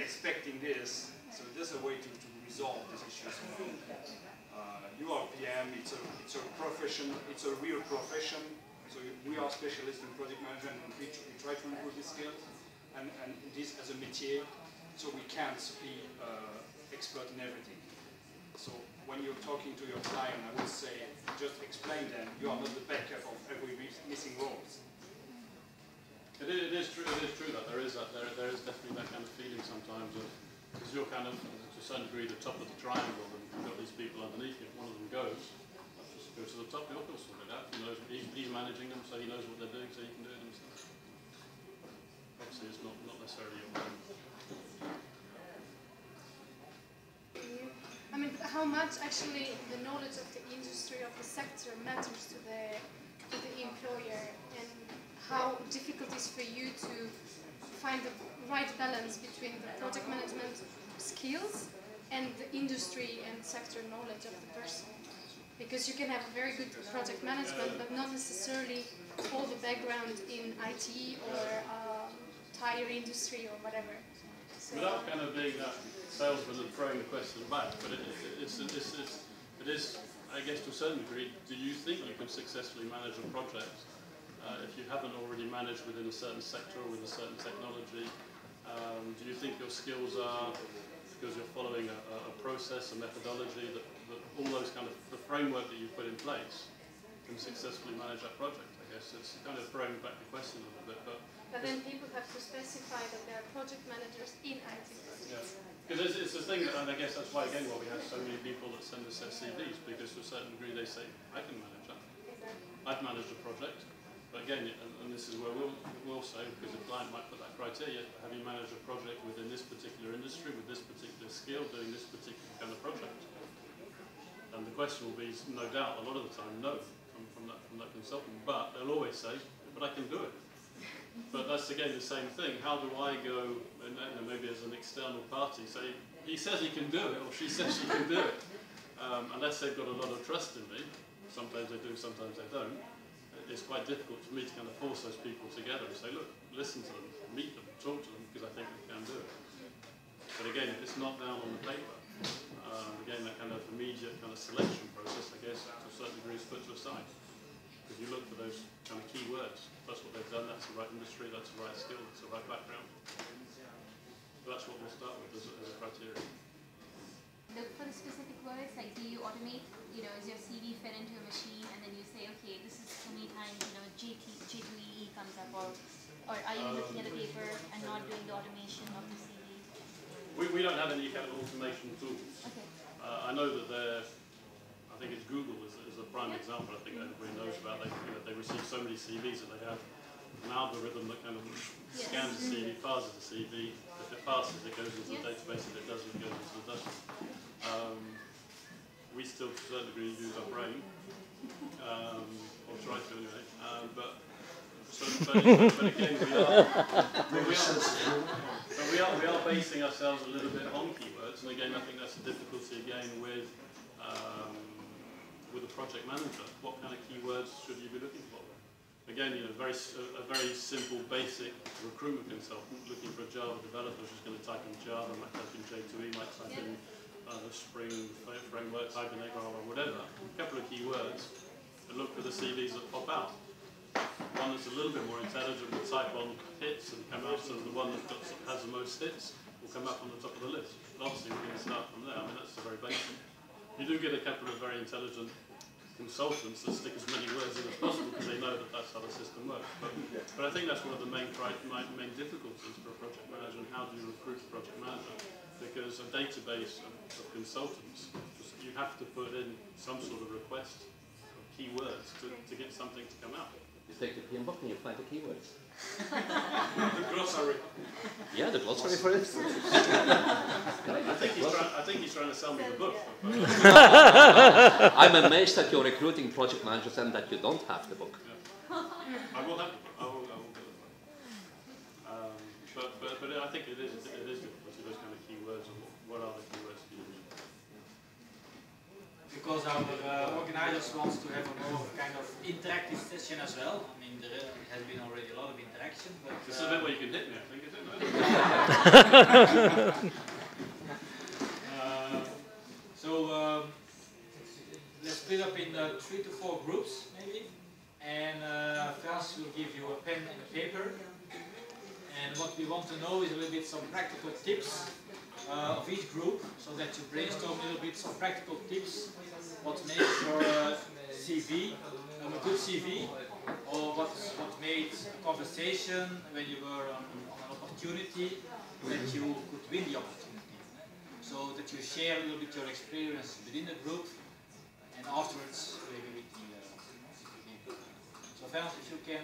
expecting this, so there's a way to resolve these issues. You are PM, it's a profession, it's a real profession, so we are specialists in project management and we try to improve these skills and this as a métier, so we can't be expert in everything. So when you're talking to your client, I would say, just explain them, you are not the backup of every missing roles. It is true that there is definitely that kind of feeling sometimes of, because you're kind of, to a certain degree, the top of the triangle, and you've got these people underneath you. If one of them goes, just go to the top, he'll sort it out. He knows, he's managing them, so he knows what they're doing, so he can do it himself. Obviously, it's not necessarily your own. I mean, how much actually the knowledge of the industry, of the sector matters to the employer, and how difficult it is for you to find the right balance between the project management skills and the industry and sector knowledge of the person. Because you can have a very good project management, but not necessarily all the background in IT or tire industry or whatever. So, without kind of being that salesman and throwing the question back, but it is, I guess, to a certain degree, do you think you can successfully manage a project if you haven't already managed within a certain sector or with a certain technology? Do you think your skills are, because you're following a process, a methodology, that all those kind of, the framework that you put in place can successfully manage that project? I guess it's kind of throwing back the question a little bit. But then people have to specify that they are project managers in IT. Yeah. Because it's the thing, and I guess that's why, again, we have so many people that send us their CVs, because to a certain degree they say, I can manage that. Exactly. I've managed a project. But again, and this is where we'll say, because the client might put that criteria, have you managed a project within this particular industry, with this particular skill, doing this particular kind of project? And the question will be, no doubt, a lot of the time, no, from that consultant. But they'll always say, but I can do it. But that's again the same thing. How do I go, and maybe as an external party, say, he says he can do it, or she says she can do it. Unless they've got a lot of trust in me, sometimes they do, sometimes they don't. It's quite difficult for me to kind of force those people together and say, look, listen to them, meet them, talk to them, because I think they can do it. But again, if it's not down on the paper, again, that kind of immediate kind of selection process, I guess, to a certain degree is put to a side. Because you look for those kind of key words. That's what they've done, that's the right industry, that's the right skill, that's the right background. So that's what we'll start with as a criteria. Look for the specific words, like do you automate, is your CV fed into a machine, and then you say, okay, this is so many times, J2EE comes up, or are you looking at a paper and not doing the automation of the CV? We don't have any kind of automation tools. Okay. I know that I think it's Google is a prime example. I think everybody knows about. They receive so many CVs that they have an algorithm that kind of scans the CV, parses the CV. If it passes, it goes into the database. If it doesn't, it goes into the doesn't. We still, to a certain degree, use our brain, or try to anyway. But again, we are basing ourselves a little bit on keywords, and again, I think that's the difficulty again with a project manager. What kind of keywords should you be looking for? Again, a very simple, basic recruitment consultant looking for a Java developer is just going to type in Java, might type in J2E, might type in Spring Framework, Hibernate or whatever. A couple of keywords, and look for the CVs that pop out. One that's a little bit more intelligent will type on hits and come out, so the one that has the most hits will come up on the top of the list. But obviously, we're going to start from there. I mean, that's the very basic. You do get a couple of very intelligent consultants that stick as many words in as possible because they know that that's how the system works. But I think that's one of the main difficulties for a project manager, and how do you recruit a project manager? Because a database of consultants, you have to put in some sort of request of keywords to get something to come out. You take the PM book and you find the keywords. The glossary. Yeah, the glossary for it. I think he's trying to sell me the book. I'm amazed at your recruiting project managers and that you don't have the book. Yeah. I will have the book. I will get the book. But I think it is difficult to those kind of keywords. And what are the keywords do you need? Because our organizers wants to have a more kind of interactive session as well. I mean, there has been already a lot of interaction, but this is a bit where you can hit me, I think, isn't it? Let's split up in 3 to 4 groups, maybe. And Frans will give you a pen and a paper. And what we want to know is a little bit some practical tips of each group, so that you brainstorm a little bit some practical tips. What makes your CV a good CV, or what made a conversation when you were on an opportunity that you could win the opportunity. So that you share a little bit your experience within the group, and afterwards maybe with the So Frans, if you can